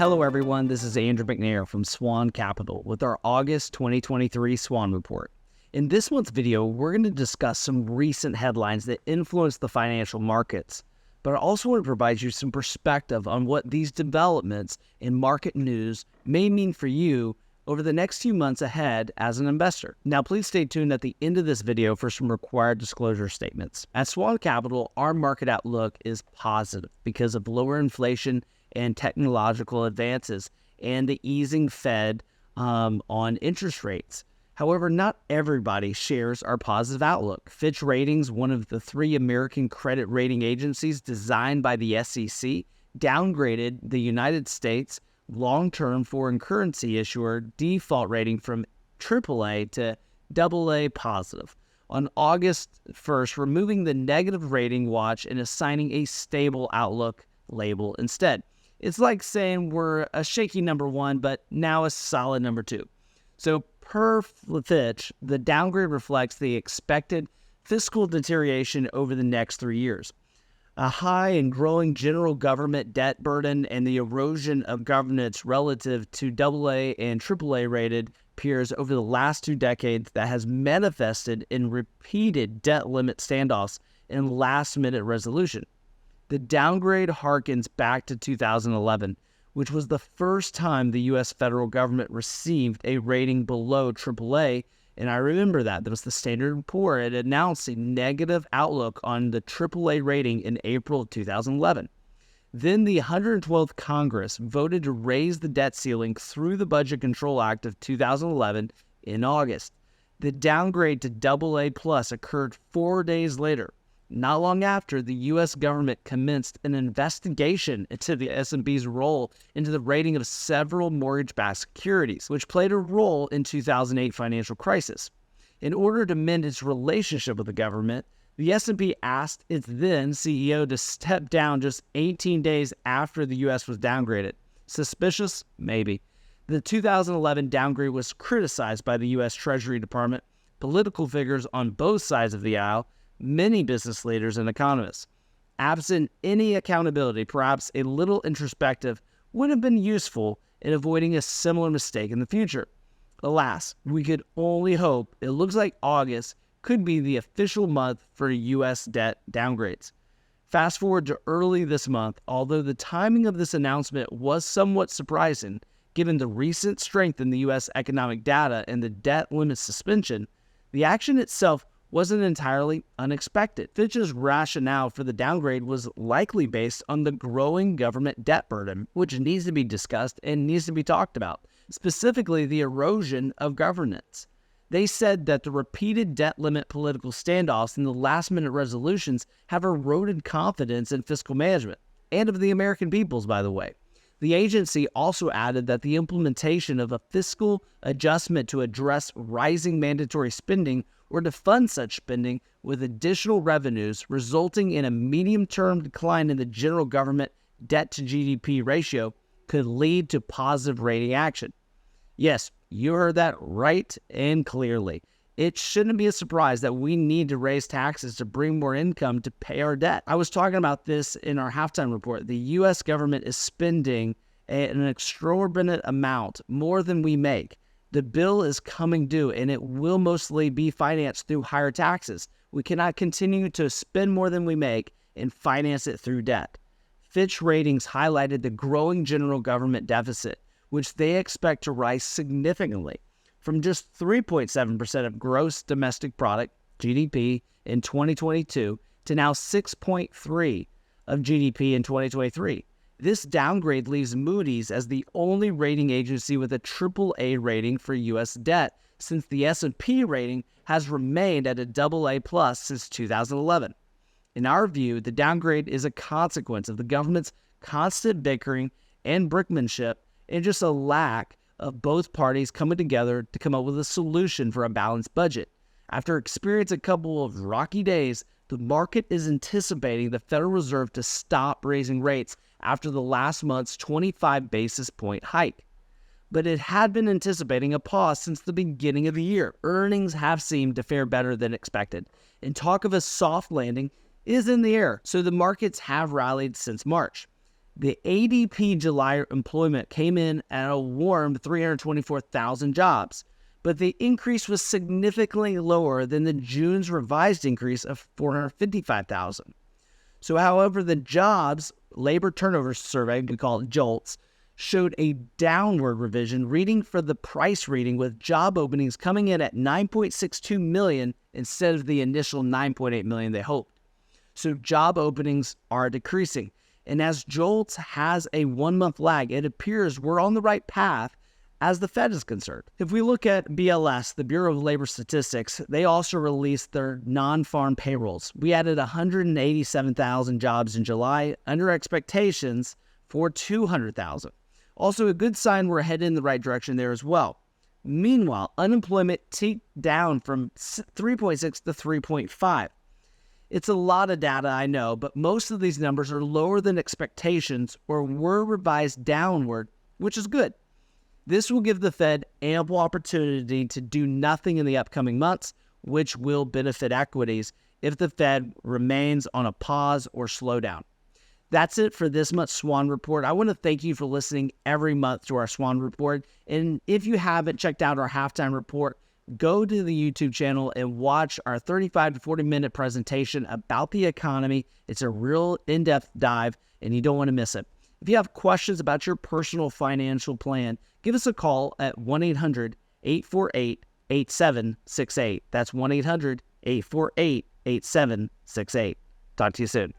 Hello everyone, this is Andrew McNair from SWAN Capital with our August 2023 SWAN report. In this month's video, we're going to discuss some recent headlines that influence the financial markets, but I also want to provide you some perspective on what these developments in market news may mean for you over the next few months ahead as an investor. Now, please stay tuned at the end of this video for some required disclosure statements. At SWAN Capital, our market outlook is positive because of lower inflation and technological advances and the easing Fed on interest rates. However, not everybody shares our positive outlook. Fitch Ratings, one of the three American credit rating agencies designed by the SEC, downgraded the United States long-term foreign currency issuer default rating from AAA to AA positive on August 1st, removing the negative rating watch and assigning a stable outlook label instead. It's like saying we're a shaky number one, but now a solid number two. So per Fitch, the downgrade reflects the expected fiscal deterioration over the next 3 years. A high and growing general government debt burden and the erosion of governance relative to AA and AAA rated peers over the last 2 decades that has manifested in repeated debt limit standoffs and last-minute resolution. The downgrade harkens back to 2011, which was the first time the U.S. federal government received a rating below AAA, and I remember that. That was the Standard & Poor's. It announced a negative outlook on the AAA rating in April of 2011. Then the 112th Congress voted to raise the debt ceiling through the Budget Control Act of 2011 in August. The downgrade to AA plus occurred 4 days later. Not long after, the U.S. government commenced an investigation into the S&P's role into the rating of several mortgage-backed securities, which played a role in 2008 financial crisis. In order to mend its relationship with the government, the S&P asked its then CEO to step down just 18 days after the U.S. was downgraded. Suspicious? Maybe. The 2011 downgrade was criticized by the U.S. Treasury Department, political figures on both sides of the aisle, many business leaders and economists. Absent any accountability, perhaps a little introspective would have been useful in avoiding a similar mistake in the future. Alas, we could only hope. It looks like August could be the official month for U.S. debt downgrades. Fast forward to early this month, although the timing of this announcement was somewhat surprising, given the recent strength in the U.S. economic data and the debt limit suspension, the action itself wasn't entirely unexpected. Fitch's rationale for the downgrade was likely based on the growing government debt burden, which needs to be discussed and needs to be talked about, specifically the erosion of governance. They said that the repeated debt limit political standoffs and the last-minute resolutions have eroded confidence in fiscal management, and of the American peoples, by the way. The agency also added that the implementation of a fiscal adjustment to address rising mandatory spending or to fund such spending with additional revenues, resulting in a medium-term decline in the general government debt-to-GDP ratio, could lead to positive rating action. Yes, you heard that right and clearly. It shouldn't be a surprise that we need to raise taxes to bring more income to pay our debt. I was talking about this in our halftime report. The U.S. government is spending an exorbitant amount, more than we make. The bill is coming due, and it will mostly be financed through higher taxes. We cannot continue to spend more than we make and finance it through debt. Fitch Ratings highlighted the growing general government deficit, which they expect to rise significantly from just 3.7% of gross domestic product, GDP, in 2022 to now 6.3% of GDP in 2023. This downgrade leaves Moody's as the only rating agency with a AAA rating for U.S. debt, since the S&P rating has remained at a AA plus since 2011. In our view, the downgrade is a consequence of the government's constant bickering and brinkmanship and just a lack of both parties coming together to come up with a solution for a balanced budget. After experiencing a couple of rocky days, the market is anticipating the Federal Reserve to stop raising rates after the last month's 25 basis point hike. But it had been anticipating a pause since the beginning of the year. Earnings have seemed to fare better than expected, and talk of a soft landing is in the air, so the markets have rallied since March. The ADP July employment came in at a warm 324,000 jobs, but the increase was significantly lower than the June's revised increase of 455,000. So, however, the jobs labor turnover survey, we call it JOLTS, showed a downward revision reading for the price reading, with job openings coming in at 9.62 million instead of the initial 9.8 million they hoped. So job openings are decreasing. And as JOLTS has a 1-month lag, it appears we're on the right path as the Fed is concerned. If we look at BLS, the Bureau of Labor Statistics, they also released their non-farm payrolls. We added 187,000 jobs in July, under expectations for 200,000. Also a good sign we're headed in the right direction there as well. Meanwhile, unemployment ticked down from 3.6 to 3.5. It's a lot of data, I know, but most of these numbers are lower than expectations or were revised downward, which is good. This will give the Fed ample opportunity to do nothing in the upcoming months, which will benefit equities if the Fed remains on a pause or slowdown. That's it for this month's SWAN Report. I want to thank you for listening every month to our SWAN Report. And if you haven't checked out our halftime report, go to the YouTube channel and watch our 35 to 40-minute presentation about the economy. It's a real in-depth dive, and you don't want to miss it. If you have questions about your personal financial plan, give us a call at 1-800-848-8768. That's 1-800-848-8768. Talk to you soon.